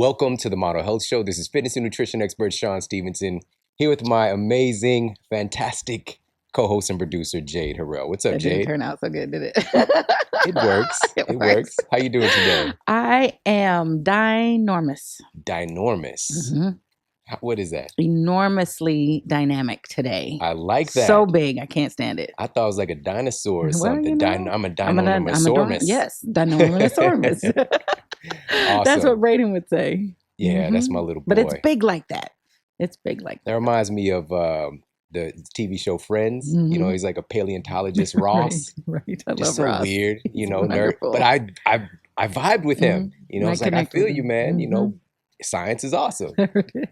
Welcome to the Model Health Show. This is fitness and nutrition expert Shawn Stevenson, here with my amazing, fantastic co-host and producer, Jade Harrell. What's up, That Jade? didn't turn out so good, did it? It works. It works. How you doing today? I am ginormous. Ginormous. Mm-hmm. What is that? Enormously dynamic today. I like that. So big, I can't stand it. I thought it was like a dinosaur or Well, something. you know, I'm a ginormous. Yes, ginormous. Awesome. That's what Braden would say. Yeah, Mm-hmm. that's my little boy. But it's big like that. It's big like that. That reminds me of the TV show Friends. Mm-hmm. You know, he's like a paleontologist, Ross. Right. I Just love so Ross. weird, you know, nerd. Wonderful. But I vibed with him. Mm-hmm. You know, I it's like, I connect feel with you, him. man. Mm-hmm. You know, science is awesome.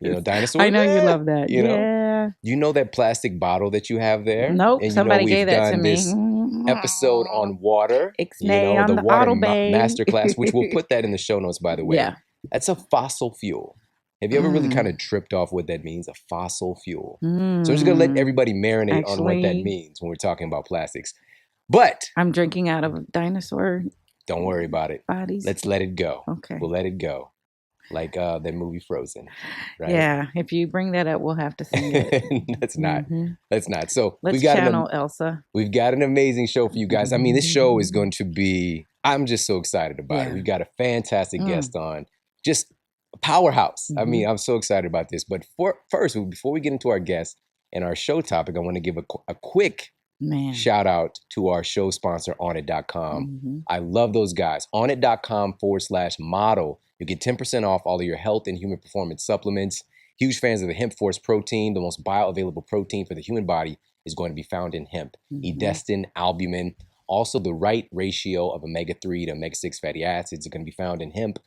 You know, dinosaurs. I know you love that. You know, yeah. you know that plastic bottle that you have there? Nope. And Somebody we've gave that to done me. this episode on water. Ixnay on the the water Autobay. masterclass, which we'll put that in the show notes, by the way. Yeah. That's a fossil fuel. Have you ever really kind of tripped off what that means? A fossil fuel. So I'm just going to let everybody marinate on what that means when we're talking about plastics. But I'm drinking out of dinosaur. Don't worry about it. Bodies. Let's let it go. Okay. We'll let it go. Like that movie Frozen. Right? Yeah. If you bring that up, we'll have to sing it. Let's not. So let's channel Elsa. We've got an amazing show for you guys. I mean, this show is going to be, I'm just so excited about it. We've got a fantastic guest on. Just a powerhouse. I mean, I'm so excited about this. But first, before we get into our guest and our show topic, I want to give a quick shout out to our show sponsor, Onnit.com. I love those guys. Onnit.com/model. You get 10% off all of your health and human performance supplements. Huge fans of the Hemp Force protein. The most bioavailable protein for the human body is going to be found in hemp. Edestin, albumin. Also, the right ratio of omega-3 to omega-6 fatty acids are going to be found in hemp,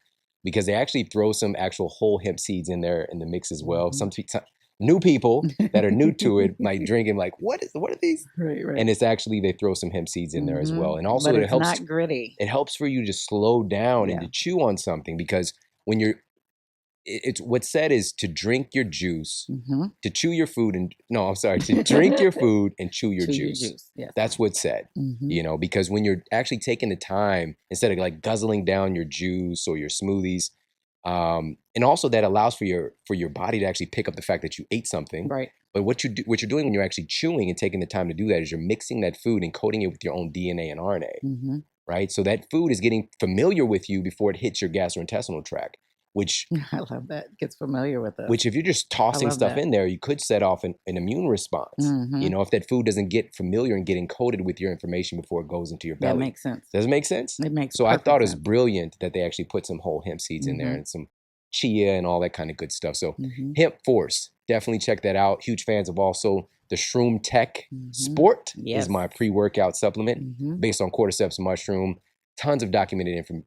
because they actually throw some actual whole hemp seeds in there in the mix as well. Some new people that are new to it might drink and like, what are these? Right. And it's actually, they throw some hemp seeds in there as well. And also it helps. Not gritty. It helps for you to slow down and to chew on something, because when it's what's said is to drink your juice, to chew your food to drink your food and chew your juice. Yes. That's what's said, you know, because when you're actually taking the time, instead of like guzzling down your juice or your smoothies, and also that allows for your body to actually pick up the fact that you ate something. Right. But what you're doing when you're actually chewing and taking the time to do that is you're mixing that food and coating it with your own DNA and RNA. Right. So that food is getting familiar with you before it hits your gastrointestinal tract. Which I love that. Gets familiar with it. Which if you're just tossing stuff in there, you could set off an immune response. You know, if that food doesn't get familiar and get encoded with your information before it goes into your belly. That makes sense. Does it make sense? It makes So I thought it was brilliant that they actually put some whole hemp seeds in there and some chia and all that kind of good stuff. So Hemp Force, definitely check that out. Huge fans of also the Shroom Tech Sport is my pre-workout supplement based on cordyceps mushroom. Tons of documented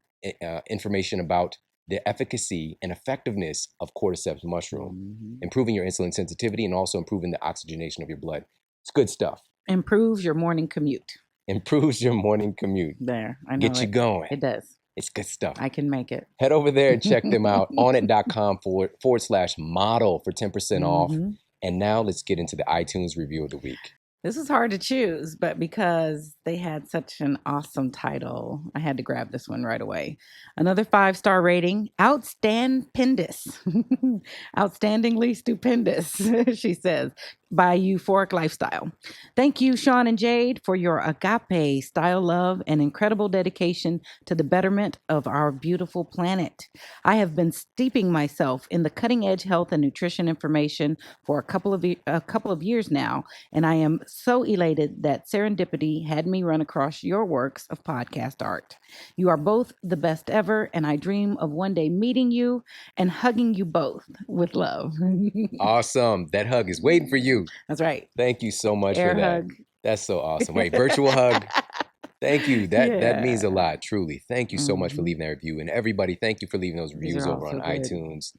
information about the efficacy and effectiveness of cordyceps mushroom, improving your insulin sensitivity and also improving the oxygenation of your blood. It's good stuff. Improves your morning commute. Improves your morning commute. There, I know. Get you going. It does. It's good stuff. I can make it. Head over there and check them out. Onnit.com/model for 10% off. And now let's get into the iTunes review of the week. This is hard to choose, but because they had such an awesome title, I had to grab this one right away. Another 5-star rating, outstanding-pendous. Outstandingly stupendous, she says, by Euphoric Lifestyle. Thank you, Shawn and Jade, for your agape style love and incredible dedication to the betterment of our beautiful planet. I have been steeping myself in the cutting-edge health and nutrition information for a couple of years now, and I am so elated that serendipity had me run across your works of podcast art. You are both the best ever, and I dream of one day meeting you and hugging you both with love. Awesome. That hug is waiting for you. That's right. Thank you so much Air for that. hug. That's so awesome. Wait, virtual hug. Thank you. That means a lot, truly. Thank you so much for leaving that review. And everybody, thank you for leaving those reviews over on iTunes.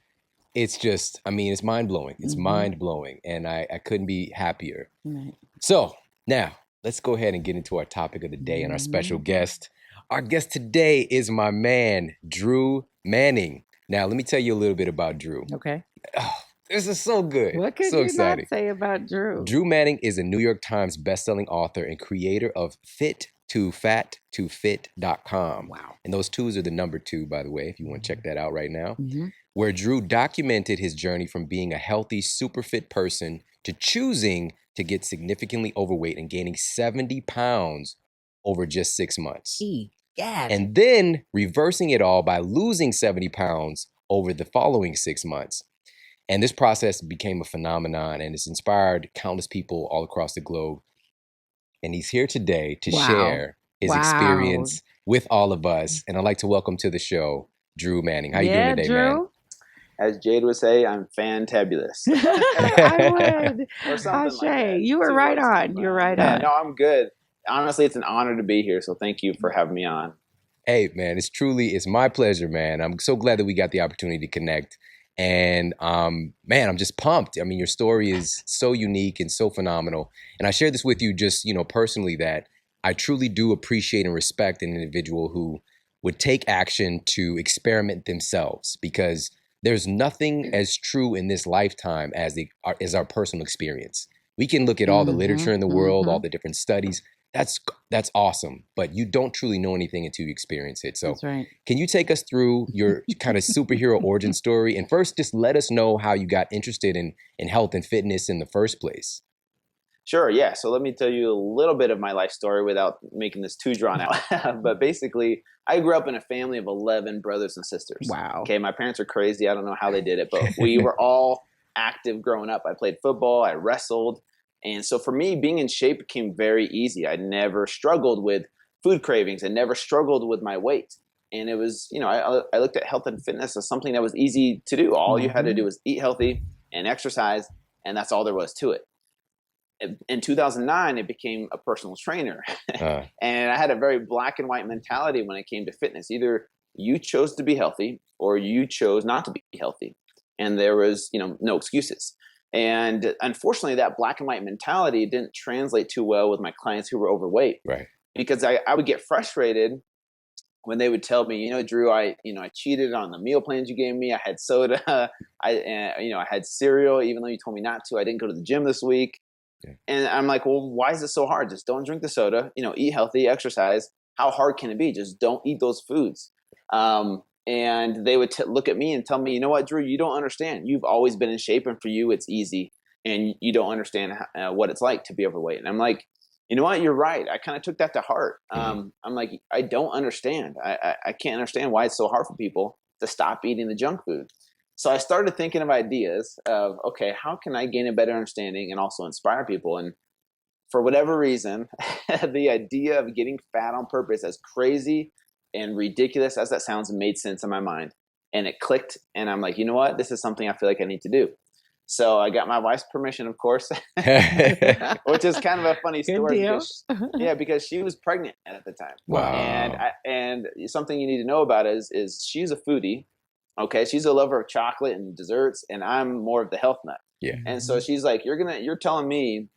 It's just, I mean, it's mind-blowing. It's mind-blowing. And I couldn't be happier. Right. So now let's go ahead and get into our topic of the day and our special guest. Our guest today is my man, Drew Manning. Now, let me tell you a little bit about Drew. Okay. Oh, this is so good. What could so you exciting. not say about Drew? Drew Manning is a New York Times bestselling author and creator of Fit2Fat2Fit.com. Wow. And those twos are the number 2, by the way, if you want to check that out right now. where Drew documented his journey from being a healthy, super fit person to choosing to get significantly overweight and gaining 70 pounds over just 6 months. And then reversing it all by losing 70 pounds over the following 6 months. And this process became a phenomenon and it's inspired countless people all across the globe. And he's here today to share his experience with all of us. And I'd like to welcome to the show, Drew Manning. How you doing today, Drew? man? As Jade would say, I'm fantabulous. I would. Or something like that. You were right on. You're right on. No, I'm good. Honestly, it's an honor to be here. So thank you for having me on. Hey, man, it's my pleasure, man. I'm so glad that we got the opportunity to connect. And man, I'm just pumped. I mean, your story is so unique and so phenomenal. And I share this with you just, personally, that I truly do appreciate and respect an individual who would take action to experiment themselves, because there's nothing as true in this lifetime as our personal experience. We can look at all the literature in the world, all the different studies. That's awesome, but you don't truly know anything until you experience it. So Can you take us through your kind of superhero origin story? And first, just let us know how you got interested in health and fitness in the first place. Sure, yeah. So let me tell you a little bit of my life story without making this too drawn out. But basically, I grew up in a family of 11 brothers and sisters. Wow. Okay, my parents are crazy. I don't know how they did it, but we were all active growing up. I played football, I wrestled. And so for me, being in shape became very easy. I never struggled with food cravings. I never struggled with my weight. And it was, I looked at health and fitness as something that was easy to do. All you had to do was eat healthy and exercise, and that's all there was to it. In 2009, it became a personal trainer. And I had a very black and white mentality when it came to fitness. Either you chose to be healthy or you chose not to be healthy. And there was, no excuses. And unfortunately, that black and white mentality didn't translate too well with my clients who were overweight. Right. Because I would get frustrated when they would tell me, Drew, I cheated on the meal plans you gave me. I had soda. I had cereal, even though you told me not to. I didn't go to the gym this week. Okay. And I'm like, well, why is it so hard? Just don't drink the soda, eat healthy, exercise. How hard can it be? Just don't eat those foods. And they would look at me and tell me, you know what, Drew, you don't understand. You've always been in shape, and for you, it's easy. And you don't understand what it's like to be overweight. And I'm like, you know what, you're right. I kind of took that to heart. I'm like, I don't understand. I can't understand why it's so hard for people to stop eating the junk food. So I started thinking of ideas of, okay, how can I gain a better understanding and also inspire people? And for whatever reason, the idea of getting fat on purpose, as crazy and ridiculous as that sounds, made sense in my mind. And it clicked. And I'm like, you know what? This is something I feel like I need to do. So I got my wife's permission, of course, which is kind of a funny story. Because she was pregnant at the time. Wow. And something you need to know about is she's a foodie. Okay, she's a lover of chocolate and desserts, and I'm more of the health nut. Yeah. And so she's like, you're telling me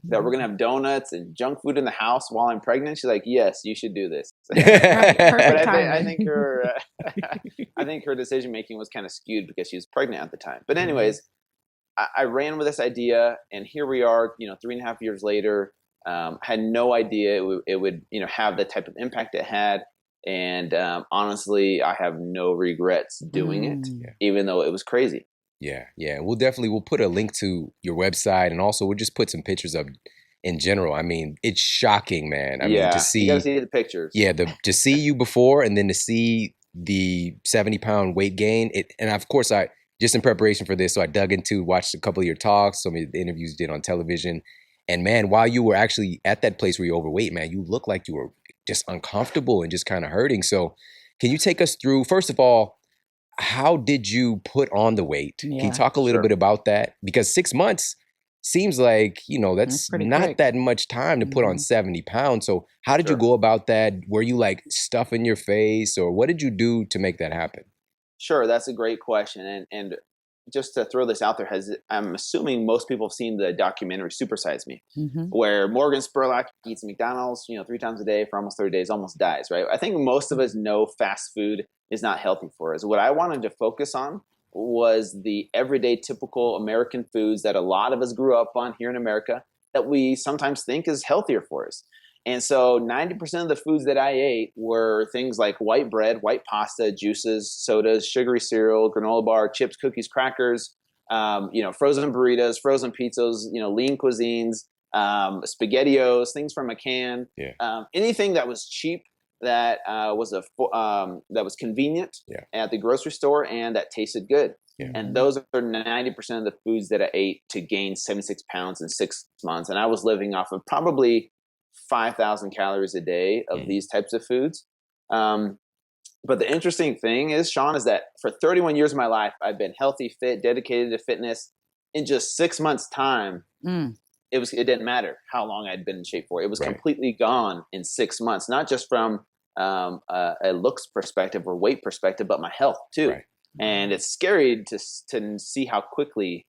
that we're gonna have donuts and junk food in the house while I'm pregnant? She's like, yes, you should do this. But I think her decision making was kind of skewed because she was pregnant at the time. But anyways, I ran with this idea, and here we are, 3.5 years later. Had no idea it would have the type of impact it had. And honestly, I have no regrets doing it, even though it was crazy. Yeah. We'll put a link to your website, and also we'll just put some pictures of in general. I mean, it's shocking, man. I mean, to see, you gotta see the pictures. Yeah, to see you before and then to see the 70-pound weight gain. And of course, I just in preparation for this, so I watched a couple of your talks, some of the interviews you did on television. And man, while you were actually at that place where you're overweight, man, you looked like you were just uncomfortable and just kind of hurting. So can you take us through, first of all, how did you put on the weight? Can you talk a little bit about that? Because 6 months seems like, that's not quick. That much time to put on 70 pounds. So how did you go about that? Were you like stuffing your face, or what did you do to make that happen? Sure, that's a great question. And just to throw this out there, I'm assuming most people have seen the documentary Super Size Me, where Morgan Spurlock eats McDonald's, 3 times a day for almost 30 days, almost dies, right? I think most of us know fast food is not healthy for us. What I wanted to focus on was the everyday typical American foods that a lot of us grew up on here in America that we sometimes think is healthier for us. And so 90% of the foods that I ate were things like white bread, white pasta, juices, sodas, sugary cereal, granola bar, chips, cookies, crackers, frozen burritos, frozen pizzas, lean cuisines, SpaghettiOs, things from a can, anything that was cheap, that was convenient at the grocery store and that tasted good. Yeah. And those are 90% of the foods that I ate to gain 76 pounds in 6 months. And I was living off of probably 5,000 calories a day of these types of foods. But the interesting thing is, Shawn, is that for 31 years of my life, I've been healthy, fit, dedicated to fitness. In just 6 months' time, it didn't matter how long I'd been in shape for. It was completely gone in 6 months, not just from a looks perspective or weight perspective, but my health too. Right. And it's scary to see how quickly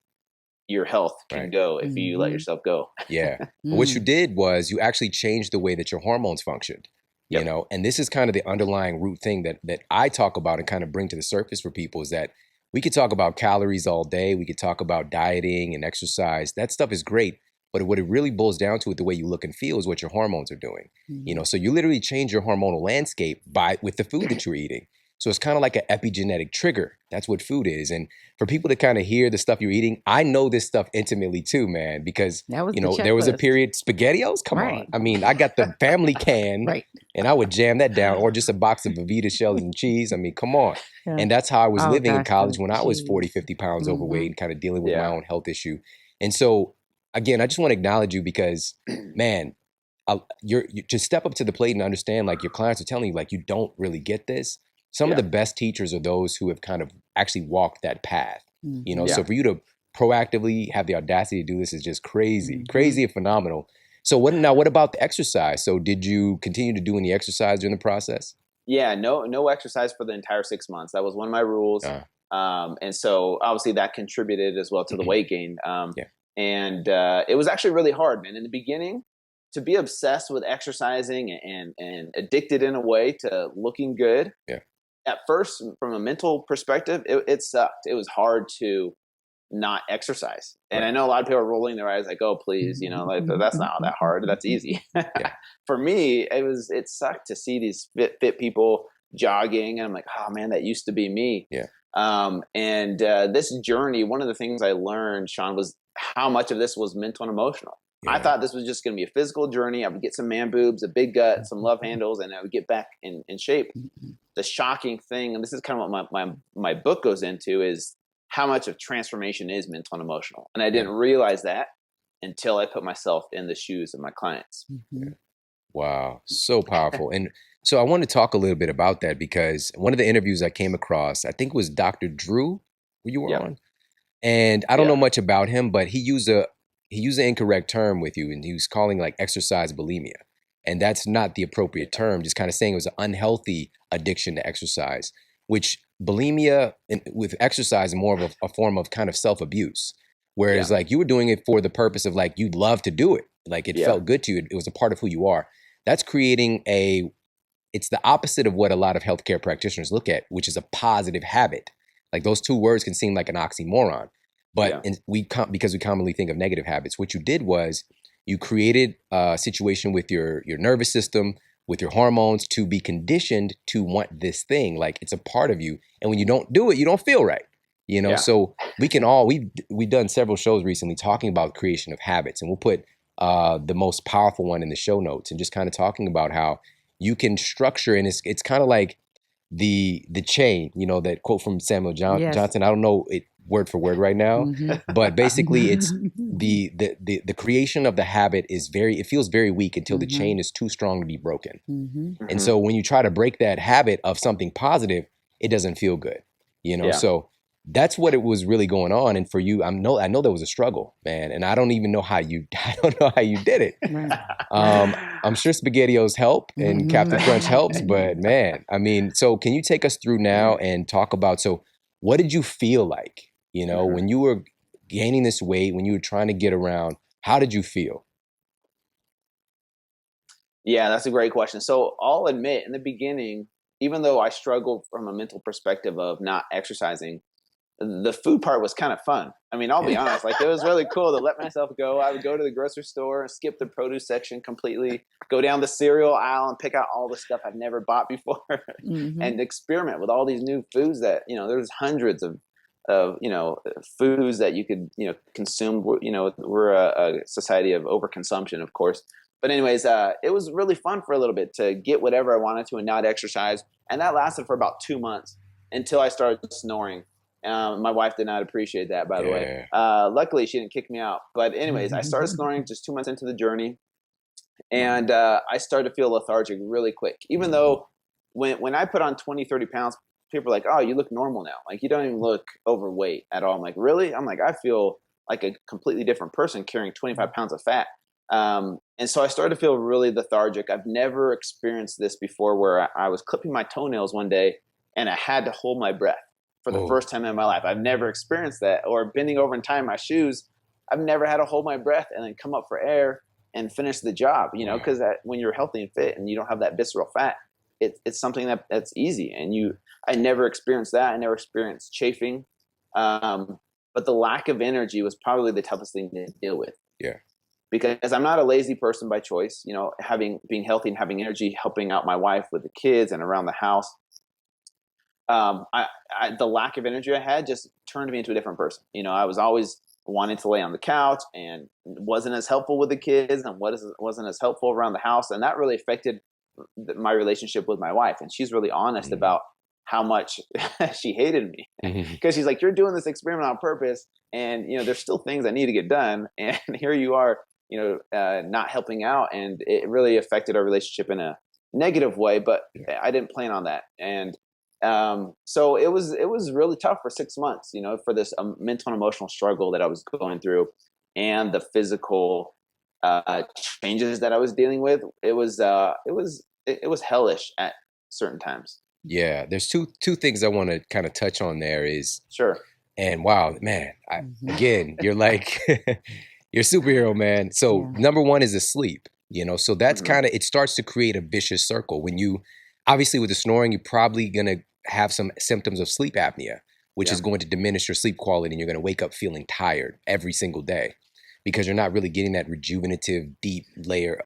your health can go if you let yourself go. Yeah. But what you did was you actually changed the way that your hormones functioned. You know, and this is kind of the underlying root thing that I talk about and kind of bring to the surface for people, is that we could talk about calories all day. We could talk about dieting and exercise. That stuff is great. But what it really boils down to, with the way you look and feel, is what your hormones are doing. You know, so you literally change your hormonal landscape with the food that you're eating. So it's kind of like an epigenetic trigger. That's what food is. And for people to kind of hear the stuff you're eating, I know this stuff intimately too, man, because, there was a period, SpaghettiOs, come on. I mean, I got the family can and I would jam that down, or just a box of Velveeta shells and cheese. I mean, come on. Yeah. And that's how I was living in college when I was 40, 50 pounds overweight and kind of dealing with my own health issue. And so, again, I just want to acknowledge you because, man, you're to step up to the plate and understand, like, your clients are telling you, like, you don't really get this. Some of the best teachers are those who have kind of actually walked that path, So for you to proactively have the audacity to do this is just crazy, crazy and phenomenal. So what about the exercise? So did you continue to do any exercise during the process? Yeah, no exercise for the entire 6 months. That was one of my rules. And so obviously that contributed as well to the weight gain. And it was actually really hard, man. In the beginning, to be obsessed with exercising and addicted in a way to looking good. Yeah. At first, from a mental perspective, it sucked. It was hard to not exercise. And I know a lot of people are rolling their eyes like, oh, please, like, that's not that hard. That's easy. For me, it sucked to see these fit people jogging. And I'm like, oh man, that used to be me. Yeah. And this journey, one of the things I learned, Shawn, was how much of this was mental and emotional. Yeah. I thought this was just going to be a physical journey. I would get some man boobs, a big gut, some love handles, and I would get back in shape. The shocking thing, and this is kind of what my book goes into, is how much of transformation is mental and emotional. And I didn't realize that until I put myself in the shoes of my clients. Wow, so powerful. And so I want to talk a little bit about that, because one of the interviews I came across, I think, was Dr. Drew, who you were on. And I don't know much about him, but he used an incorrect term with you, and he was calling, like, exercise bulimia. And that's not the appropriate term, just kind of saying it was an unhealthy addiction to exercise, which bulimia with exercise is more of a form of kind of self-abuse. Whereas like you were doing it for the purpose of, like, you'd love to do it. Like, it felt good to you. It was a part of who you are. That's creating it's the opposite of what a lot of healthcare practitioners look at, which is a positive habit. Like, those two words can seem like an oxymoron, but because we commonly think of negative habits, what you did was you created a situation with your nervous system, with your hormones, to be conditioned to want this thing. Like, it's a part of you. And when you don't do it, you don't feel right. So we can we've done several shows recently talking about creation of habits, and we'll put the most powerful one in the show notes, and just kind of talking about how you can structure, and it's kind of like the chain, that quote from Samuel Johnson. I don't know it word for word right now, but basically it's the creation of the habit it feels very weak until the chain is too strong to be broken. And so when you try to break that habit of something positive, it doesn't feel good, so that's what it was really going on. And for you, I know there was a struggle, man, and I don't know how you did it. I'm sure SpaghettiOs help and Captain Crunch helps, but man, I mean, so can you take us through now and talk about, so what did you feel like, when you were gaining this weight, when you were trying to get around, how did you feel? Yeah, that's a great question. So I'll admit, in the beginning, even though I struggled from a mental perspective of not exercising, the food part was kind of fun. I mean, I'll be honest, like it was really cool to let myself go. I would go to the grocery store, skip the produce section completely, go down the cereal aisle and pick out all the stuff I've never bought before and experiment with all these new foods that, there's hundreds of foods that you could, consume. We're a society of overconsumption, of course. But anyways, it was really fun for a little bit to get whatever I wanted to and not exercise. And that lasted for about 2 months until I started snoring. My wife did not appreciate that, by the way. Luckily, she didn't kick me out. But anyways, I started snoring just 2 months into the journey. And I started to feel lethargic really quick. Even though when I put on 20, 30 pounds, people are like, oh, you look normal now. Like, you don't even look overweight at all. I'm like, really? I'm like, I feel like a completely different person carrying 25 pounds of fat. And so I started to feel really lethargic. I've never experienced this before, where I was clipping my toenails one day and I had to hold my breath for the first time in my life. I've never experienced that. Or bending over and tying my shoes. I've never had to hold my breath and then come up for air and finish the job, because when you're healthy and fit and you don't have that visceral fat, it's something that's easy. And I never experienced that. I never experienced chafing. But the lack of energy was probably the toughest thing to deal with. Yeah. Because I'm not a lazy person by choice, being healthy and having energy, helping out my wife with the kids and around the house. The lack of energy I had just turned me into a different person. I was always wanting to lay on the couch and wasn't as helpful with the kids and wasn't as helpful around the house. And that really affected my relationship with my wife. And she's really honest about how much she hated me, because she's like, you're doing this experiment on purpose. And, there's still things I need to get done. And here you are, not helping out. And it really affected our relationship in a negative way, but I didn't plan on that. And so it was really tough for 6 months, for this mental and emotional struggle that I was going through, and the physical changes that I was dealing with. It was hellish at certain times. Yeah, there's two things I want to kind of touch on there is sure. And wow, man, again, you're like you're a superhero, man. So number one is the sleep, so that's kind of, it starts to create a vicious circle. When you, obviously with the snoring, you're probably going to have some symptoms of sleep apnea, which is going to diminish your sleep quality, and you're going to wake up feeling tired every single day because you're not really getting that rejuvenative, deep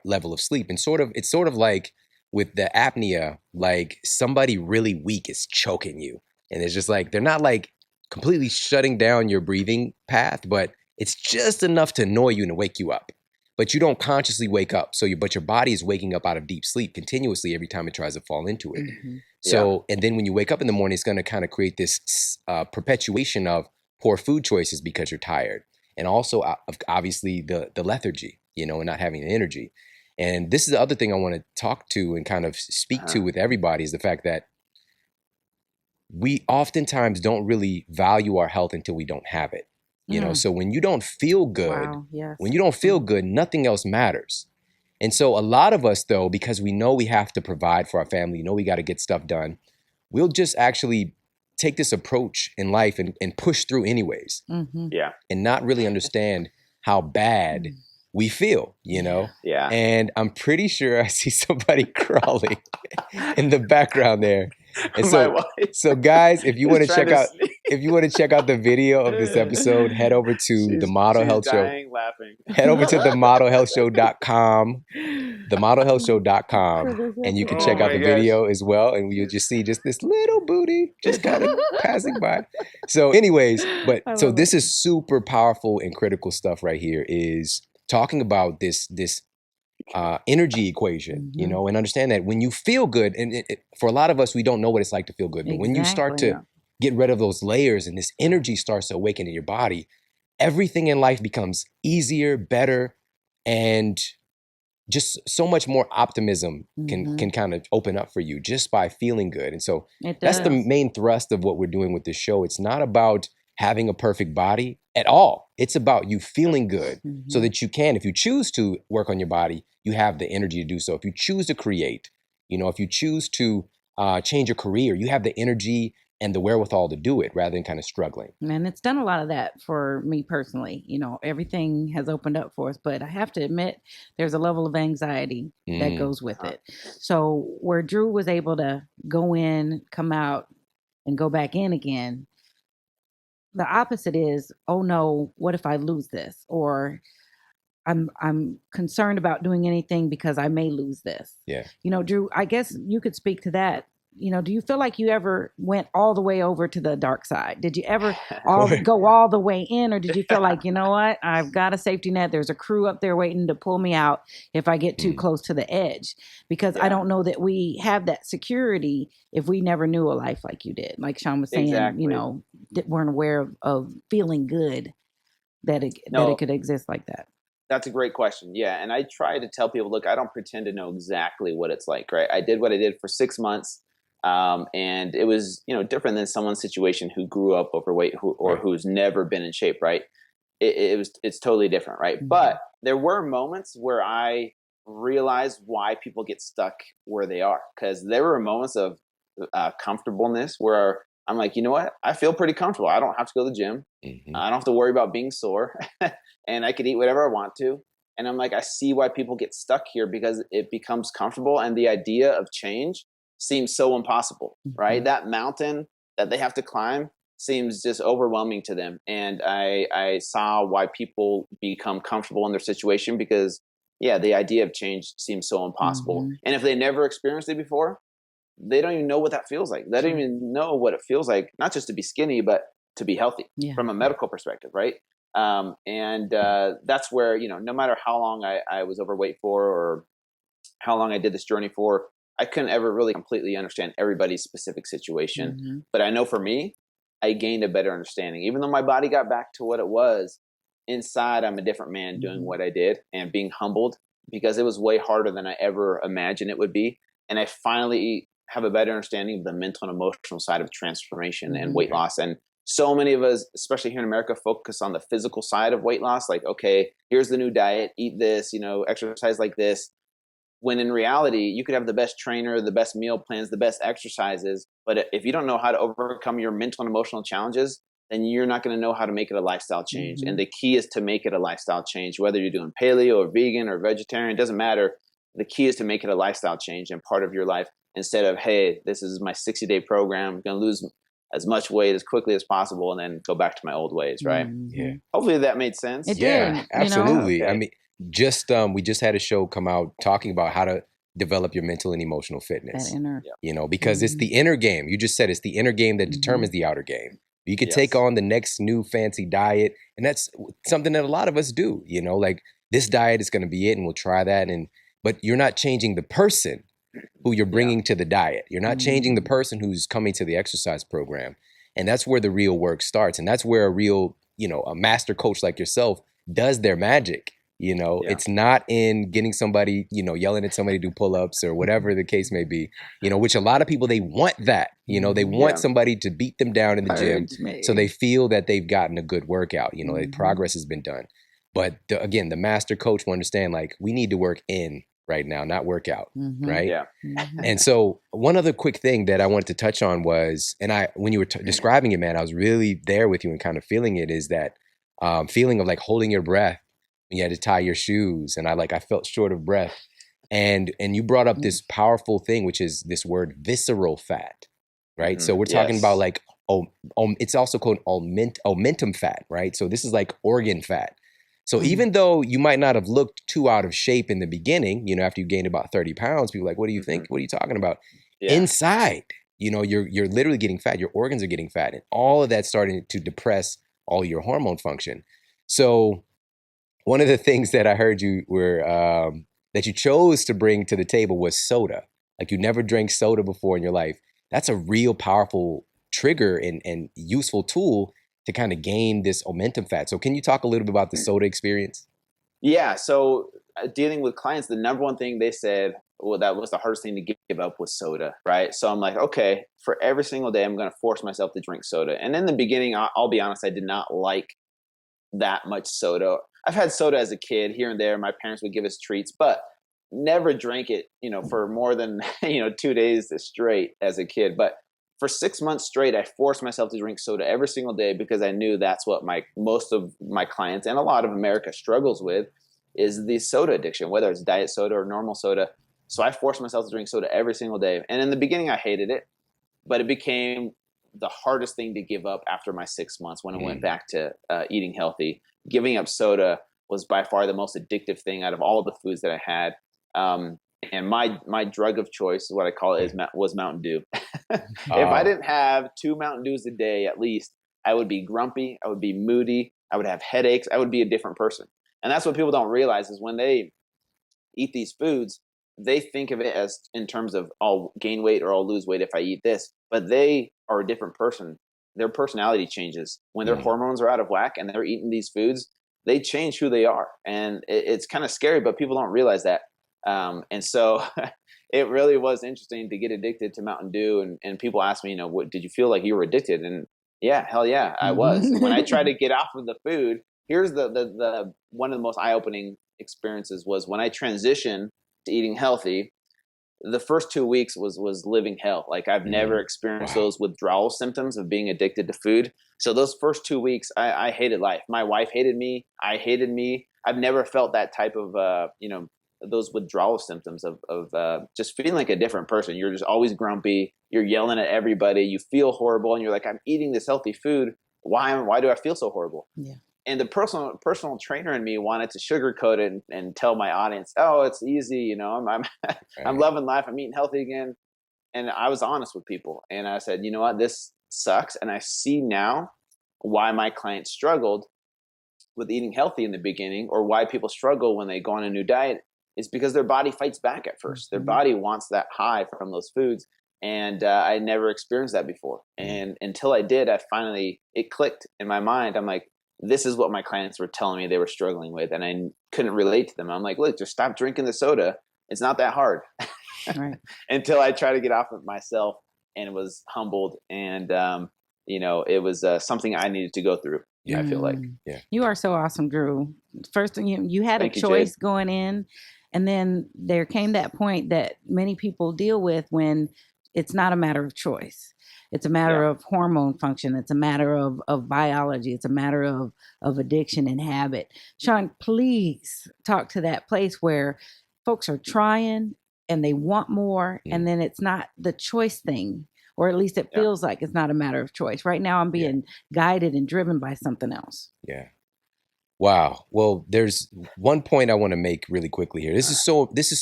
level of sleep. And it's sort of like with the apnea, like somebody really weak is choking you. And it's just like, they're not like completely shutting down your breathing path, but it's just enough to annoy you and to wake you up. But you don't consciously wake up. But your body is waking up out of deep sleep continuously every time it tries to fall into it. So, and then when you wake up in the morning, it's going to kind of create this perpetuation of poor food choices because you're tired. And also, obviously, the lethargy, and not having the energy. And this is the other thing I want to talk to and kind of speak to with everybody is the fact that we oftentimes don't really value our health until we don't have it. So when you don't feel good, when you don't feel good, nothing else matters. And so a lot of us, though, because we know we have to provide for our family, we got to get stuff done, we'll just actually take this approach in life and push through anyways. Yeah. And not really understand how bad we feel, Yeah. And I'm pretty sure I see somebody crawling in the background there. And so guys, if you want to check out the video of this episode, head over to the Model Health Show. Laughing. Head over to themodelhealthshow.com, themodelhealthshow.com, and you can check out the video as well. And you'll just see just this little booty just kind of passing by. So anyways, so this is super powerful and critical stuff right here, is talking about this energy equation, and understand that when you feel good, and for a lot of us, we don't know what it's like to feel good, but when you start to get rid of those layers and this energy starts to awaken in your body, everything in life becomes easier, better, and just so much more optimism can kind of open up for you just by feeling good. And so that's the main thrust of what we're doing with this show. It's not about having a perfect body at all. It's about you feeling good so that you can, if you choose to work on your body, you have the energy to do so. If you choose to create, if you choose to change your career, you have the energy and the wherewithal to do it rather than kind of struggling. And it's done a lot of that for me personally. Everything has opened up for us, but I have to admit there's a level of anxiety that goes with it. So where Drew was able to go in, come out, and go back in again, the opposite is, oh no, what if I lose this? Or I'm concerned about doing anything because I may lose this. Yeah. You know, Drew, I guess you could speak to that. You know, do you feel like you ever went all the way over to the dark side? Did you ever go all the way in, or did you feel like, you know what, I've got a safety net. There's a crew up there waiting to pull me out if I get too close to the edge? Because I don't know that we have that security if we never knew a life like you did. Like Shawn was saying, Exactly. you know, weren't aware of feeling good that it could exist like that. That's a great question. Yeah. And I try to tell people, look, I don't pretend to know exactly what it's like, right? I did what I did for 6 months. And it was, you know, different than someone's situation who grew up overweight or who's never been in shape, right? It's totally different, right? But there were moments where I realized why people get stuck where they are. Because there were moments of comfortableness where I'm like, you know what? I feel pretty comfortable. I don't have to go to the gym. I don't have to worry about being sore. And I could eat whatever I want to. And I'm like, I see why people get stuck here, because it becomes comfortable. And the idea of change seems so impossible, right? That mountain that they have to climb seems just overwhelming to them. And I saw why people become comfortable in their situation, because, yeah, the idea of change seems so impossible. And if they never experienced it before, they don't even know what that feels like. They don't even know what it feels like, not just to be skinny, but to be healthy from a medical perspective, right? That's where, you know, no matter how long I was overweight for, or how long I did this journey for, I couldn't ever really completely understand everybody's specific situation. But I know for me, I gained a better understanding. Even though my body got back to what it was, inside I'm a different man doing what I did and being humbled, because it was way harder than I ever imagined it would be. And I finally have a better understanding of the mental and emotional side of transformation and weight loss. And so many of us, especially here in America, focus on the physical side of weight loss. Like, okay, here's the new diet, eat this, you know, exercise like this. When in reality, you could have the best trainer, the best meal plans, the best exercises. But if you don't know how to overcome your mental and emotional challenges, then you're not going to know how to make it a lifestyle change. And the key is to make it a lifestyle change, whether you're doing paleo or vegan or vegetarian, it doesn't matter. The key is to make it a lifestyle change and part of your life, instead of, hey, this is my 60-day program. I'm going to lose as much weight as quickly as possible and then go back to my old ways, right? Yeah. Hopefully that made sense. It Yeah, did, absolutely. You know? I mean, we just had a show come out talking about how to develop your mental and emotional fitness. That inner, you know, because it's the inner game. You just said it's the inner game that determines the outer game. You could take on the next new fancy diet, and that's something that a lot of us do. You know, like, this diet is going to be it, and we'll try that. But you're not changing the person who you're bringing to the diet. You're not changing the person who's coming to the exercise program. And that's where the real work starts. And that's where a real, you know, a master coach like yourself does their magic. You know, it's not in getting somebody, you know, yelling at somebody to do pull-ups or whatever the case may be, you know, which a lot of people, they want that, you know, they want somebody to beat them down in the gym so they feel that they've gotten a good workout, you know, that progress has been done. But again, the master coach will understand, like, we need to work in right now, not work out, right? Yeah. And so one other quick thing that I wanted to touch on was, and when you were describing it, man, I was really there with you and kind of feeling it, is that feeling of like holding your breath when you had to tie your shoes, and I felt short of breath. And you brought up this powerful thing, which is this word visceral fat, right? So we're talking about like, it's also called omentum fat, right? So this is like organ fat. So even though you might not have looked too out of shape in the beginning, you know, after you gained about 30 pounds, people are like, what do you think? What are you talking about? Inside, you know, you're literally getting fat. Your organs are getting fat. And all of that's starting to depress all your hormone function. So one of the things that I heard you were, that you chose to bring to the table was soda. Like, you never drank soda before in your life. That's a real powerful trigger and useful tool to kind of gain this omentum fat. So can you talk a little bit about the soda experience? Yeah. So dealing with clients, the number one thing they said, well, that was the hardest thing to give up, was soda, right? So I'm like, okay, for every single day, I'm going to force myself to drink soda. And in the beginning, I'll be honest, I did not like that much soda. I've had soda as a kid here and there. My parents would give us treats, but never drank it, you know, for more than, 2 days straight as a kid. But for 6 months straight, I forced myself to drink soda every single day, because I knew that's what most of my clients and a lot of America struggles with, is the soda addiction, whether it's diet soda or normal soda. So I forced myself to drink soda every single day. And in the beginning, I hated it, but it became the hardest thing to give up after my 6 months when I went back to eating healthy. Giving up soda was by far the most addictive thing out of all the foods that I had. And my drug of choice, what I call it, was Mountain Dew. If I didn't have 2 Mountain Dews a day at least, I would be grumpy. I would be moody. I would have headaches. I would be a different person. And that's what people don't realize is when they eat these foods, they think of it as in terms of I'll gain weight or I'll lose weight if I eat this, but they are a different person. Their personality changes when their hormones are out of whack and they're eating these foods. They change who they are, and it's kind of scary, but people don't realize that. And so it really was interesting to get addicted to Mountain Dew, and people ask me, what did you feel like you were addicted? And yeah, hell yeah, I was. When I tried to get off of the food, here's the one of the most eye-opening experiences was when I transitioned to eating healthy. The first 2 weeks was living hell. Like I've never experienced those withdrawal symptoms of being addicted to food. So those first 2 weeks, I hated life. My wife hated me. I hated me. I've never felt that type of, those withdrawal symptoms of just feeling like a different person. You're just always grumpy. You're yelling at everybody. You feel horrible. And you're like, I'm eating this healthy food. Why do I feel so horrible? Yeah. And the personal trainer in me wanted to sugarcoat it and tell my audience, oh, it's easy. I'm I'm loving life. I'm eating healthy again. And I was honest with people. And I said, you know what, this sucks. And I see now why my clients struggled with eating healthy in the beginning, or why people struggle when they go on a new diet, is because their body fights back at first. Their body wants that high from those foods. And I never experienced that before. And until I did, it clicked in my mind. I'm like, this is what my clients were telling me they were struggling with. And I couldn't relate to them. I'm like, look, just stop drinking the soda. It's not that hard. Right. Until I tried to get off of myself and was humbled. And, it was something I needed to go through. Yeah, I feel like. Yeah. You are so awesome, Drew. First thing, you had a choice going in. And then there came that point that many people deal with when it's not a matter of choice. It's a matter of hormone function. It's a matter of biology. It's a matter of addiction and habit. Shawn, please talk to that place where folks are trying and they want more, and then it's not the choice thing, or at least it feels like it's not a matter of choice. Right now I'm being guided and driven by something else. Yeah. Wow. Well, there's one point I want to make really quickly here. This is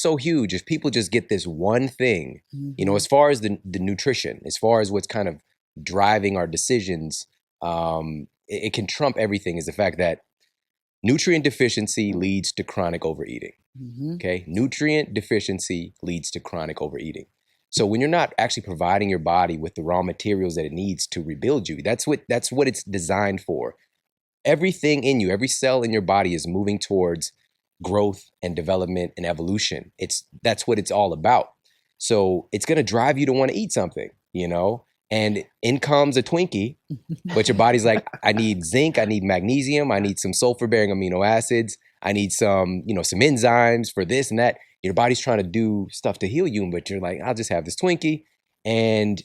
so huge. If people just get this one thing, as far as the nutrition, as far as what's kind of driving our decisions, it can trump everything, is the fact that nutrient deficiency leads to chronic overeating. Okay. Nutrient deficiency leads to chronic overeating. So when you're not actually providing your body with the raw materials that it needs to rebuild you, that's what it's designed for. Everything in you, every cell in your body is moving towards growth and development and evolution. That's what it's all about. So it's going to drive you to want to eat something, and in comes a Twinkie, but your body's like, I need zinc, I need magnesium, I need some sulfur bearing amino acids, I need some, some enzymes for this and that. Your body's trying to do stuff to heal you, but you're like, I'll just have this Twinkie. And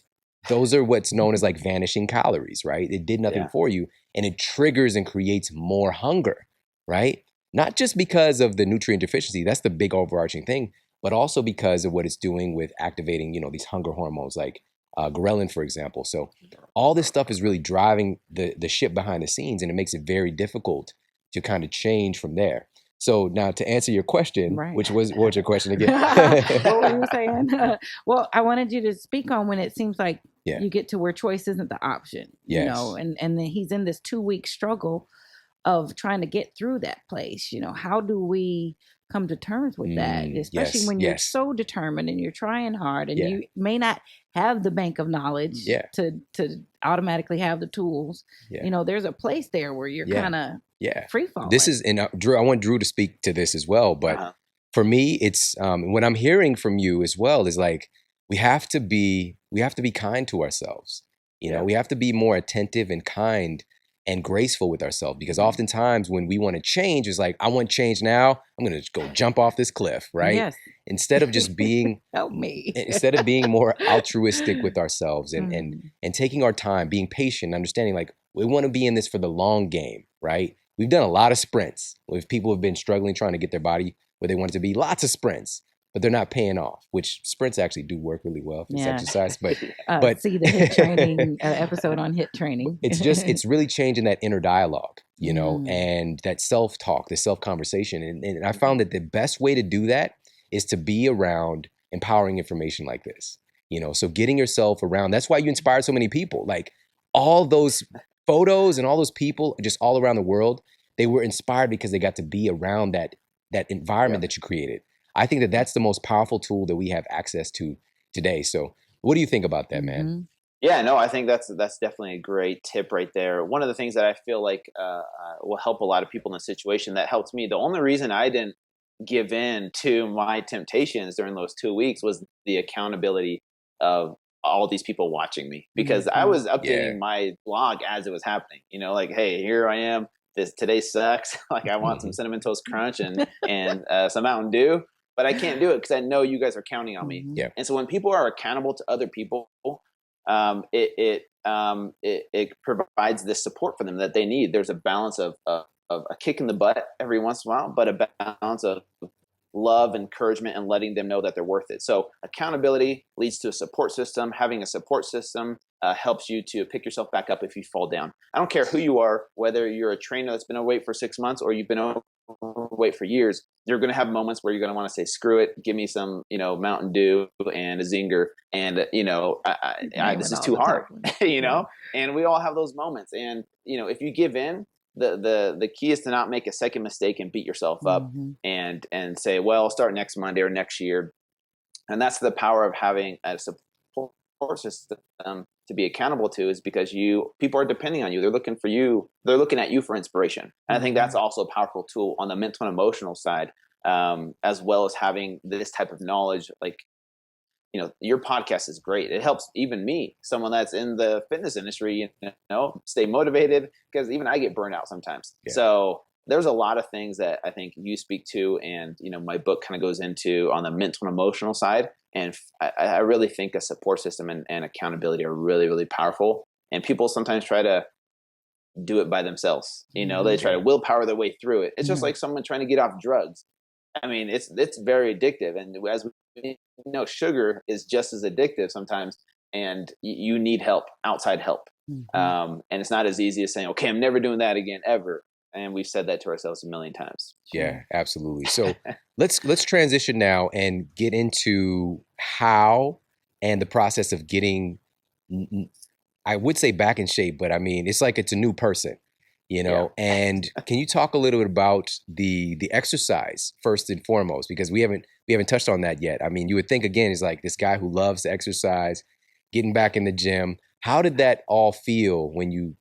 those are what's known as like vanishing calories, right? It did nothing for you. And it triggers and creates more hunger, right? Not just because of the nutrient deficiency, that's the big overarching thing, but also because of what it's doing with activating, these hunger hormones like ghrelin, for example. So all this stuff is really driving the ship behind the scenes, and it makes it very difficult to kind of change from there. So now to answer your question, what was your question again? What were you saying? Well, I wanted you to speak on when it seems like you get to where choice isn't the option, and then he's in this 2-week struggle of trying to get through that place. How do we come to terms with that? Especially when you're so determined and you're trying hard, and you may not have the bank of knowledge to automatically have the tools. There's a place there where you're kind of free falling. This is, and Drew, I want Drew to speak to this as well. But for me, it's what I'm hearing from you as well is like, we have to be kind to ourselves. We have to be more attentive and kind and graceful with ourselves, because oftentimes when we want to change, it's like, I want change now. I'm going to go jump off this cliff, right? Yes. Instead of just being, help me. Instead of being more altruistic with ourselves and taking our time, being patient, understanding like we want to be in this for the long game, right? We've done a lot of sprints with people who have been struggling, trying to get their body where they want it to be, lots of sprints. but they're not paying off, which sprints actually do work really well for this exercise. But see the HIIT training episode on HIIT training. It's really changing that inner dialogue, you know, and that self-talk, the self-conversation. And I found that the best way to do that is to be around empowering information like this, you know, so getting yourself around, that's why you inspired so many people. Like all those photos and all those people just all around the world, they were inspired because they got to be around that environment that you created. I think that that's the most powerful tool that we have access to today. So what do you think about that, man? Yeah, no, I think that's definitely a great tip right there. One of the things that I feel like will help a lot of people in the situation that helped me. The only reason I didn't give in to my temptations during those 2 weeks was the accountability of all these people watching me, because I was updating my blog as it was happening. You know, like, hey, here I am. Today sucks. Like, I want some Cinnamon Toast Crunch and some Mountain Dew, but I can't do it because I know you guys are counting on me. Yeah. And so when people are accountable to other people, it provides this support for them that they need. There's a balance of a kick in the butt every once in a while, but a balance of love, encouragement, and letting them know that they're worth it. So accountability leads to a support system. Having a support system helps you to pick yourself back up if you fall down. I don't care who you are, whether you're a trainer that's been overweight for 6 months or you've been overweight for years, you're going to have moments where you're going to want to say, screw it, give me some, Mountain Dew and a Zinger. And, this is too hard, and we all have those moments. And, if you give in, the key is to not make a second mistake and beat yourself up and say, well, I'll start next Monday or next year. And that's the power of having a support system to be accountable to, is because people are depending on you. They're looking for you. They're looking at you for inspiration. And I think that's also a powerful tool on the mental and emotional side, as well as having this type of knowledge. Like, your podcast is great. It helps even me, someone that's in the fitness industry, stay motivated, because even I get burned out sometimes. Yeah. So there's a lot of things that I think you speak to, and, my book kind of goes into on the mental and emotional side. And I really think a support system and accountability are really, really powerful. And people sometimes try to do it by themselves. They try to willpower their way through it. It's just like someone trying to get off drugs. I mean, it's very addictive. And as we know, sugar is just as addictive sometimes, and you need help, outside help. And it's not as easy as saying, okay, I'm never doing that again, ever. And we've said that to ourselves a million times. Yeah, absolutely. So let's transition now and get into how and the process of getting, I would say back in shape, but I mean, it's like it's a new person, and can you talk a little bit about the exercise first and foremost, because we haven't touched on that yet. I mean, you would think, again, he's like this guy who loves to exercise, getting back in the gym. How did that all feel when you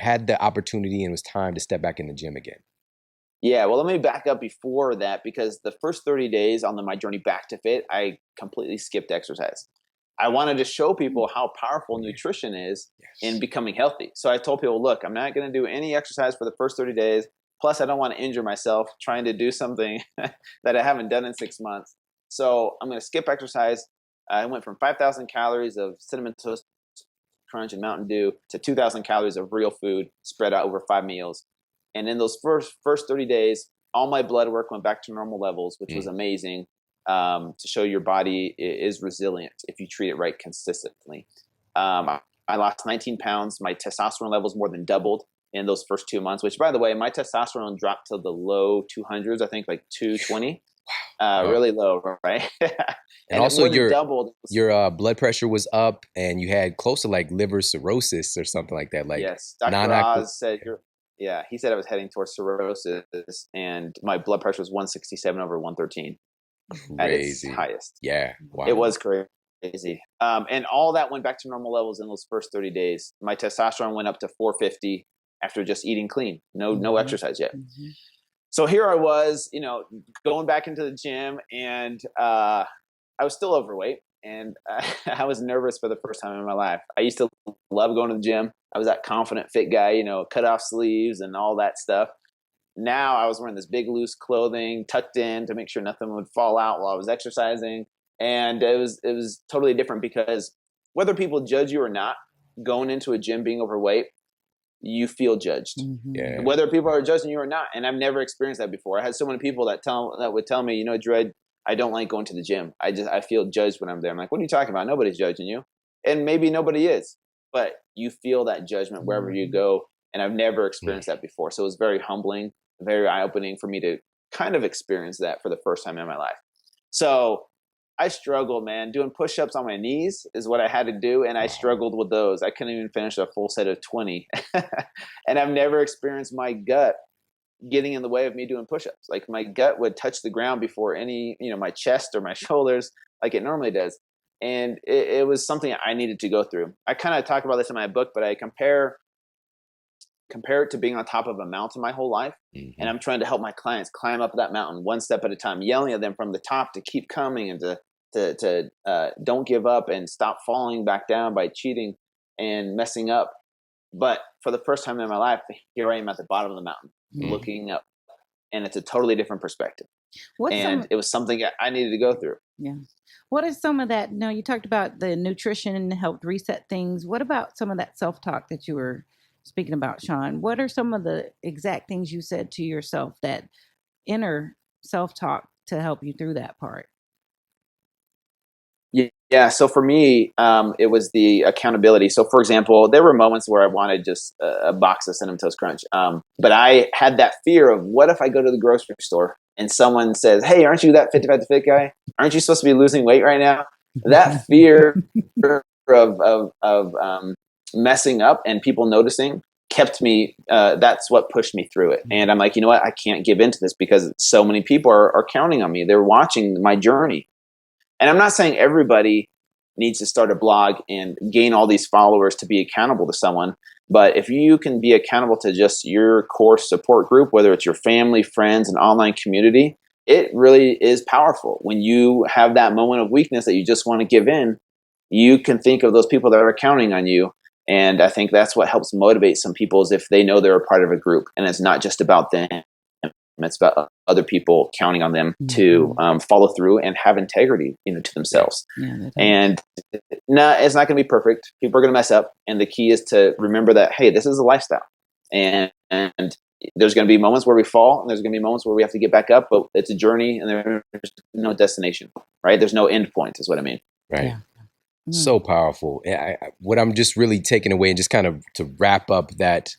had the opportunity and it was time to step back in the gym again? Yeah, well, let me back up before that, because the first 30 days on my journey back to fit, I completely skipped exercise. I wanted to show people how powerful nutrition is in becoming healthy. So I told people, look, I'm not going to do any exercise for the first 30 days. Plus, I don't want to injure myself trying to do something that I haven't done in 6 months. So I'm going to skip exercise. I went from 5,000 calories of Cinnamon Toast Crunch and Mountain Dew to 2,000 calories of real food spread out over 5 meals. And in those first 30 days, all my blood work went back to normal levels, which was amazing, to show your body is resilient if you treat it right consistently. I lost 19 pounds. My testosterone levels more than doubled in those first 2 months, which, by the way, my testosterone dropped to the low 200s, I think like 220. Really low, right? And also your blood pressure was up, and you had close to like liver cirrhosis or something like that. Like, yes, Dr. Oz said he said I was heading towards cirrhosis, and my blood pressure was 167 over 113 at its highest. Yeah, wow. It was crazy. And all that went back to normal levels in those first 30 days. My testosterone went up to 450 after just eating clean, no exercise yet. So here I was, going back into the gym, and I was still overweight, and I was nervous for the first time in my life. I used to love going to the gym. I was that confident, fit guy, cut off sleeves and all that stuff. Now I was wearing this big, loose clothing tucked in to make sure nothing would fall out while I was exercising. And it was totally different, because whether people judge you or not, going into a gym being overweight, you feel judged. Yeah. Whether people are judging you or not. And I've never experienced that before. I had so many people that would tell me, Drew, I don't like going to the gym. I feel judged when I'm there. I'm like, what are you talking about? Nobody's judging you. And maybe nobody is, but you feel that judgment wherever you go. And I've never experienced that before. So it was very humbling, very eye-opening for me to kind of experience that for the first time in my life. So I struggled, man. Doing push-ups on my knees is what I had to do, and I struggled with those. I couldn't even finish a full set of 20. And I've never experienced my gut getting in the way of me doing push-ups. Like my gut would touch the ground before any, my chest or my shoulders, like it normally does. And it was something I needed to go through. I kind of talk about this in my book, but I compare it to being on top of a mountain my whole life. And I'm trying to help my clients climb up that mountain one step at a time, yelling at them from the top to keep coming and to don't give up and stop falling back down by cheating and messing up. But for the first time in my life, here I am at the bottom of the mountain, looking up, and it's a totally different perspective. It was something I needed to go through. Yeah. What is some of that? Now, you talked about the nutrition helped reset things. What about some of that self-talk that you were speaking about, Shawn? What are some of the exact things you said to yourself, that inner self-talk, to help you through that part? Yeah. So for me, it was the accountability. So for example, there were moments where I wanted just a box of Cinnamon Toast Crunch. But I had that fear of, what if I go to the grocery store and someone says, hey, aren't you that Fit2Fat2Fit guy? Aren't you supposed to be losing weight right now? That fear of messing up and people noticing kept me, that's what pushed me through it. And I'm like, you know what? I can't give into this because so many people are counting on me. They're watching my journey. And I'm not saying everybody needs to start a blog and gain all these followers to be accountable to someone. But if you can be accountable to just your core support group, whether it's your family, friends, an online community, it really is powerful. When you have that moment of weakness that you just want to give in, you can think of those people that are counting on you. And I think that's what helps motivate some people, is if they know they're a part of a group and it's not just about them. It's about other people counting on them to follow through and have integrity, to themselves. And no, it's not going to be perfect. People are going to mess up. And the key is to remember that, hey, this is a lifestyle. And there's going to be moments where we fall, and there's going to be moments where we have to get back up, but it's a journey and there's no destination, right? There's no end point is what I mean. Right. Yeah. So powerful. What I'm just really taking away, and just kind of to wrap up that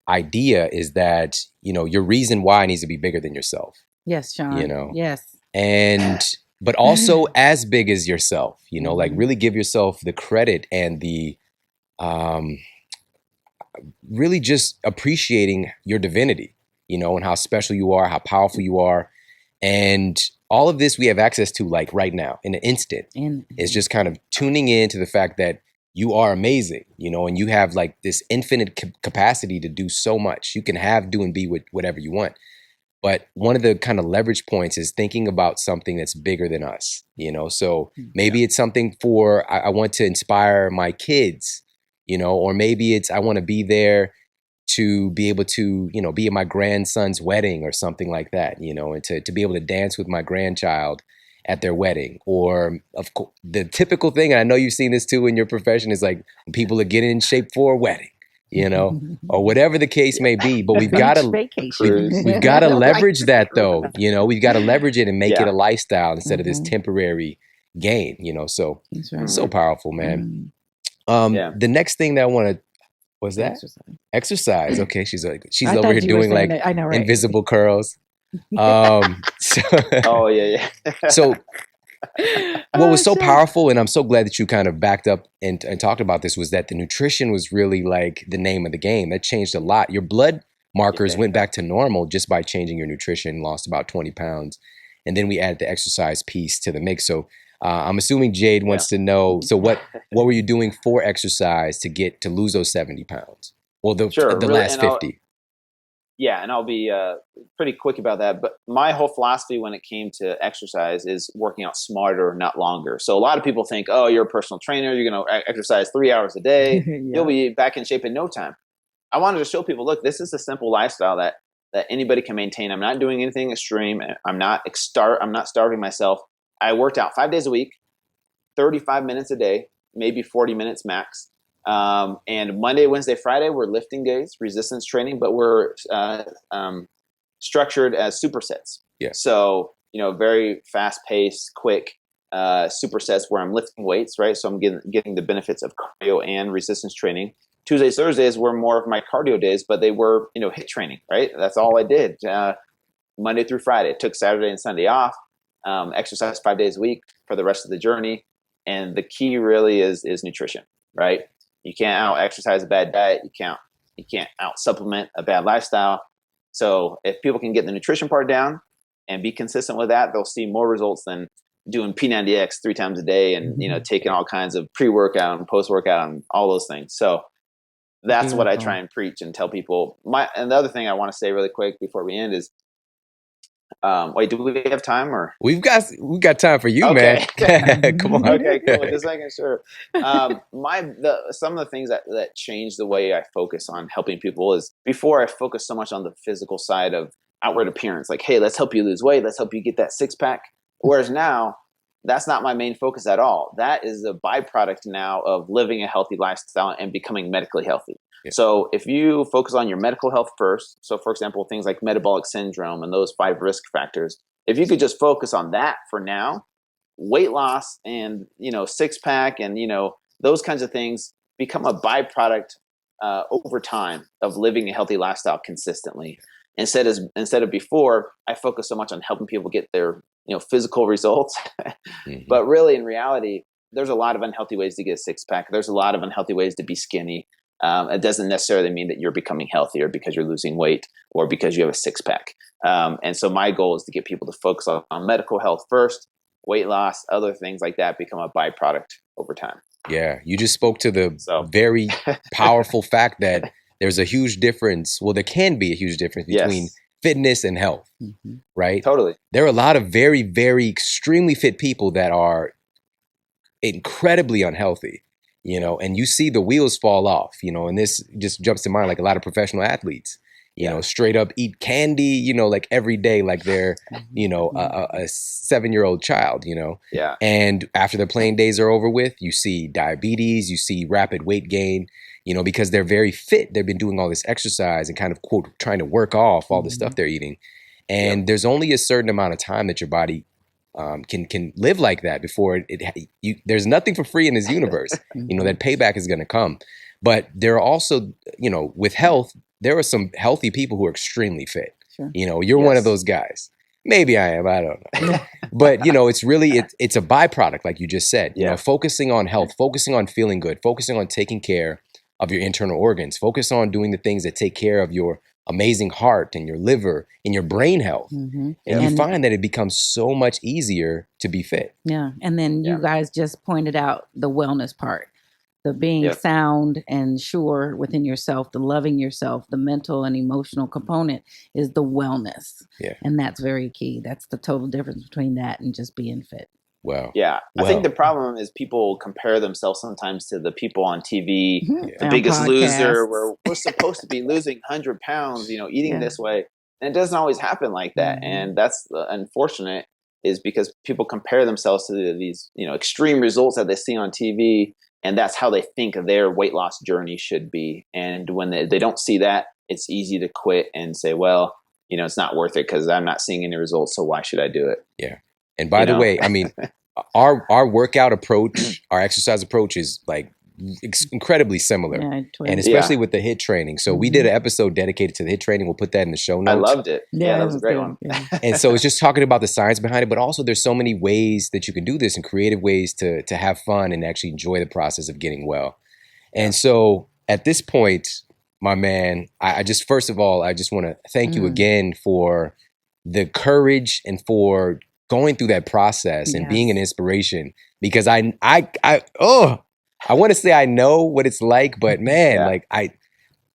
idea, is that, your reason why needs to be bigger than yourself. Yes, Shawn. Yes. But also as big as yourself, like really give yourself the credit and the, really just appreciating your divinity, and how special you are, how powerful you are. And all of this we have access to, like right now in an instant. It's just kind of tuning in to the fact that you are amazing, and you have like this infinite capacity to do so much. You can have, do, and be with whatever you want. But one of the kind of leverage points is thinking about something that's bigger than us, so maybe it's something for, I want to inspire my kids, or maybe it's, I want to be there to be able to, be at my grandson's wedding or something like that, and to be able to dance with my grandchild at their wedding. Or of course, the typical thing, and I know you've seen this too in your profession, is like when people are getting in shape for a wedding, or whatever the case may be. But we've got to leverage that though, we've got to leverage it and make it a lifestyle instead of this temporary gain, so so powerful, man. The next thing that I want to, was that exercise? Okay, she's over here doing like invisible curls. Oh yeah. So what was so powerful, and I'm so glad that you kind of backed up and talked about this, was that the nutrition was really like the name of the game. That changed a lot. Your blood markers went back to normal just by changing your nutrition, lost about 20 pounds. And then we added the exercise piece to the mix. So I'm assuming Jade wants to know, so what were you doing for exercise to lose those 70 pounds? Well, the really, last 50. And I'll be pretty quick about that. But my whole philosophy when it came to exercise is working out smarter, not longer. So a lot of people think, oh, you're a personal trainer, you're going to exercise 3 hours a day, you'll be back in shape in no time. I wanted to show people, look, this is a simple lifestyle that anybody can maintain. I'm not doing anything extreme. I'm not starving myself. I worked out 5 days a week, 35 minutes a day, maybe 40 minutes max. And Monday, Wednesday, Friday, we're lifting days, resistance training, but we're structured as supersets. Yeah. So very fast paced, quick supersets where I'm lifting weights, right? So I'm getting the benefits of cardio and resistance training. Tuesdays, Thursdays were more of my cardio days, but they were, HIIT training, right? That's all I did. Monday through Friday. Took Saturday and Sunday off. Exercise 5 days a week for the rest of the journey. And the key really is nutrition, right? You can't out exercise a bad diet. You can't out supplement a bad lifestyle. So if people can get the nutrition part down and be consistent with that, they'll see more results than doing P90X 3 times a day and taking all kinds of pre-workout and post-workout and all those things. So that's what I try and preach and tell people. And the other thing I want to say really quick before we end is, wait, do we have time or? We got time for you, man. Come on. Okay, cool. Just making sure. Some of the things that changed the way I focus on helping people is before I focused so much on the physical side of outward appearance, like, hey, let's help you lose weight. Let's help you get that 6-pack. Whereas now, that's not my main focus at all. That is a byproduct now of living a healthy lifestyle and becoming medically healthy. Yeah. So if you focus on your medical health first, so for example, things like metabolic syndrome and those 5 risk factors, if you could just focus on that for now, weight loss and, 6-pack and, those kinds of things become a byproduct over time of living a healthy lifestyle consistently. Instead of before, I focus so much on helping people get their physical results, but really in reality, there's a lot of unhealthy ways to get a 6-pack. There's a lot of unhealthy ways to be skinny. It doesn't necessarily mean that you're becoming healthier because you're losing weight or because you have a 6-pack. And so my goal is to get people to focus on medical health first, weight loss, other things like that become a byproduct over time. Yeah, you just spoke to the very powerful fact that there's a huge difference. Well, there can be a huge difference between fitness and health, right? Totally. There are a lot of very, very extremely fit people that are incredibly unhealthy, and you see the wheels fall off, and this just jumps to mind, like a lot of professional athletes, straight up eat candy, like every day, like they're, a 7-year-old child, Yeah. And after their playing days are over with, you see diabetes, you see rapid weight gain, because they're very fit. They've been doing all this exercise and kind of, quote, trying to work off all the stuff they're eating. And there's only a certain amount of time that your body can live like that before there's nothing for free in this universe. That payback is going to come. But there are also, with health, there are some healthy people who are extremely fit. Sure. You're one of those guys. Maybe I am. I don't know. But, it's really, it's a byproduct, like you just said, focusing on health, focusing on feeling good, focusing on taking care of your internal organs, focus on doing the things that take care of your amazing heart and your liver and your brain health. And you find that it becomes so much easier to be fit. Yeah. And then you guys just pointed out the wellness part, the being sound and sure within yourself, the loving yourself, the mental and emotional component is the wellness. Yeah. And that's very key. That's the total difference between that and just being fit. Wow. Yeah. I think the problem is people compare themselves sometimes to the people on TV, the Biggest Loser, where we're supposed to be losing 100 pounds, eating this way. And it doesn't always happen like that. And that's unfortunate, is because people compare themselves to these, extreme results that they see on TV. And that's how they think their weight loss journey should be. And when they don't see that, it's easy to quit and say, well, it's not worth it because I'm not seeing any results. So why should I do it? Yeah. And by the way, I mean, our workout approach, our exercise approach is like incredibly similar, and especially with the HIIT training. So we did an episode dedicated to the HIIT training. We'll put that in the show notes. I loved it. Yeah, that was a great one. And so it's just talking about the science behind it, but also there's so many ways that you can do this and creative ways to have fun and actually enjoy the process of getting well. And so at this point, my man, I just, first of all, I just want to thank you again for the courage and for going through that process and being an inspiration, because I want to say I know what it's like, but man, like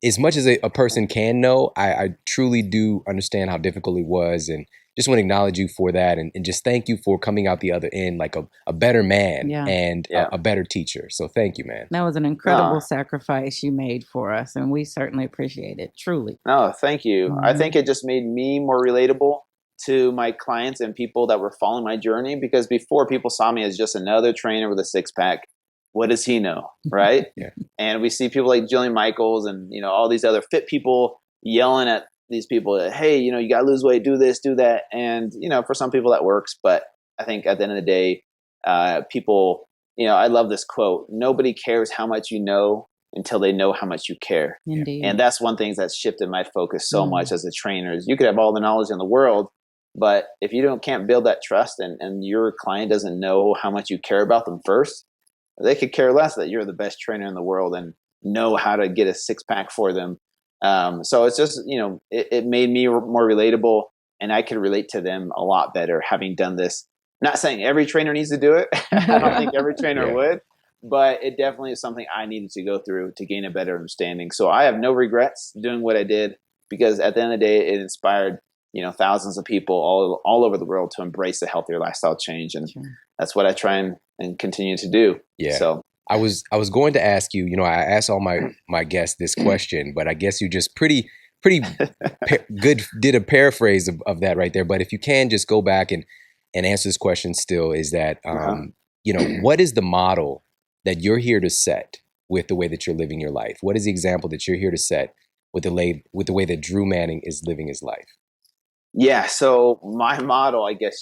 as much as a person can know, I truly do understand how difficult it was, and just want to acknowledge you for that, and just thank you for coming out the other end like a better man and a better teacher. So thank you, man. That was an incredible sacrifice you made for us, and we certainly appreciate it, truly. No, thank you. I think it just made me more relatable to my clients and people that were following my journey, because before, people saw me as just another trainer with a 6-pack. What does he know, right? And we see people like Jillian Michaels and all these other fit people yelling at these people that, hey, you got to lose weight, do this, do that. And, for some people that works. But I think at the end of the day, people, I love this quote: nobody cares how much you know until they know how much you care. Indeed. And that's one thing that's shifted my focus so much as a trainer. Is you could have all the knowledge in the world, but if you can't build that trust and your client doesn't know how much you care about them first, they could care less that you're the best trainer in the world and know how to get a six-pack for them. So it's just, it made me more relatable, and I could relate to them a lot better having done this. Not saying every trainer needs to do it. I don't think every trainer would, but it definitely is something I needed to go through to gain a better understanding. So I have no regrets doing what I did, because at the end of the day, it inspired, thousands of people all over the world to embrace a healthier lifestyle change. And that's what I try and continue to do. Yeah. So I was going to ask you, I asked all my guests this question, but I guess you just pretty good did a paraphrase of that right there. But if you can just go back and answer this question still, is that, what is the model that you're here to set with the way that you're living your life? What is the example that you're here to set with the way that Drew Manning is living his life? Yeah. So my model, I guess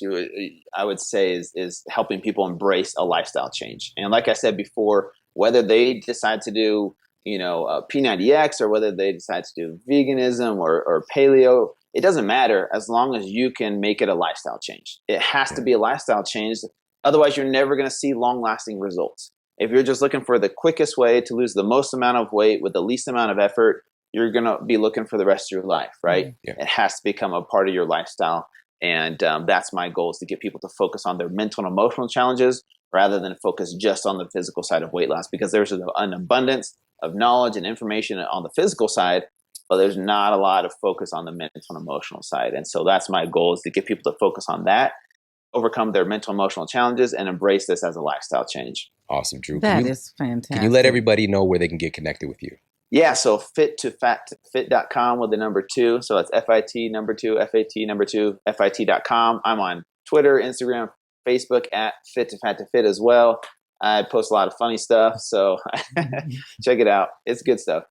I would say is helping people embrace a lifestyle change. And like I said before, whether they decide to do, P90X, or whether they decide to do veganism or paleo, it doesn't matter as long as you can make it a lifestyle change. It has to be a lifestyle change. Otherwise, you're never going to see long-lasting results. If you're just looking for the quickest way to lose the most amount of weight with the least amount of effort, you're going to be looking for the rest of your life, right? Yeah. It has to become a part of your lifestyle. And that's my goal, is to get people to focus on their mental and emotional challenges rather than focus just on the physical side of weight loss, because there's an abundance of knowledge and information on the physical side, but there's not a lot of focus on the mental and emotional side. And so that's my goal, is to get people to focus on that, overcome their mental emotional challenges, and embrace this as a lifestyle change. Awesome, Drew. That is fantastic. Can you let everybody know where they can get connected with you? Yeah, so Fit2Fat2Fit.com with the number 2. So it's FIT number 2, FAT number 2, FIT.com. I'm on Twitter, Instagram, Facebook at Fit2Fat2Fit as well. I post a lot of funny stuff, so check it out. It's good stuff.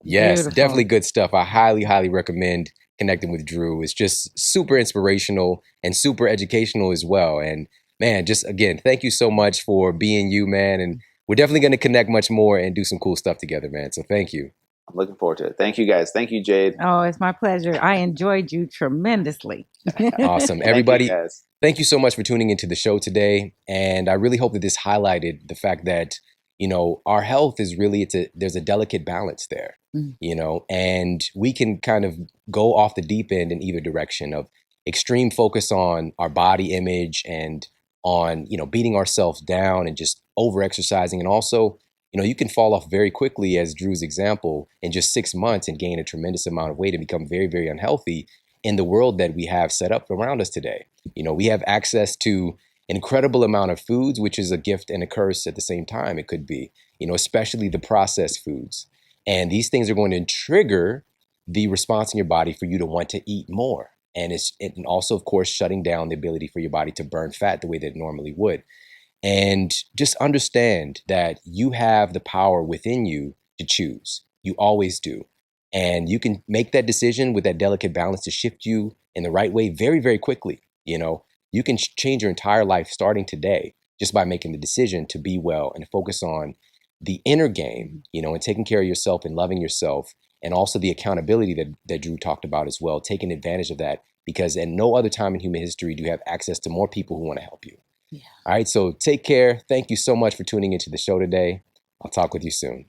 Yes, Beautiful. Definitely good stuff. I highly, highly recommend connecting with Drew. It's just super inspirational and super educational as well. And man, just again, thank you so much for being you, man. And we're definitely going to connect much more and do some cool stuff together, man. So thank you. I'm looking forward to it. Thank you, guys. Thank you, Jade. Oh, it's my pleasure. I enjoyed you tremendously. Awesome. Everybody, thank you so much for tuning into the show today. And I really hope that this highlighted the fact that, our health is really, there's a delicate balance there, and we can kind of go off the deep end in either direction of extreme focus on our body image and on, beating ourselves down and just over exercising. And also, you can fall off very quickly, as Drew's example, in just 6 months and gain a tremendous amount of weight and become very, very unhealthy in the world that we have set up around us today. We have access to an incredible amount of foods, which is a gift and a curse at the same time. It could be, especially the processed foods. And these things are going to trigger the response in your body for you to want to eat more. And and also, of course, shutting down the ability for your body to burn fat the way that it normally would. And just understand that you have the power within you to choose. You always do. And you can make that decision with that delicate balance to shift you in the right way very, very quickly. You can change your entire life starting today just by making the decision to be well and focus on the inner game, and taking care of yourself and loving yourself, and also the accountability that Drew talked about as well, taking advantage of that, because at no other time in human history do you have access to more people who want to help you. Yeah. All right, so take care. Thank you so much for tuning into the show today. I'll talk with you soon.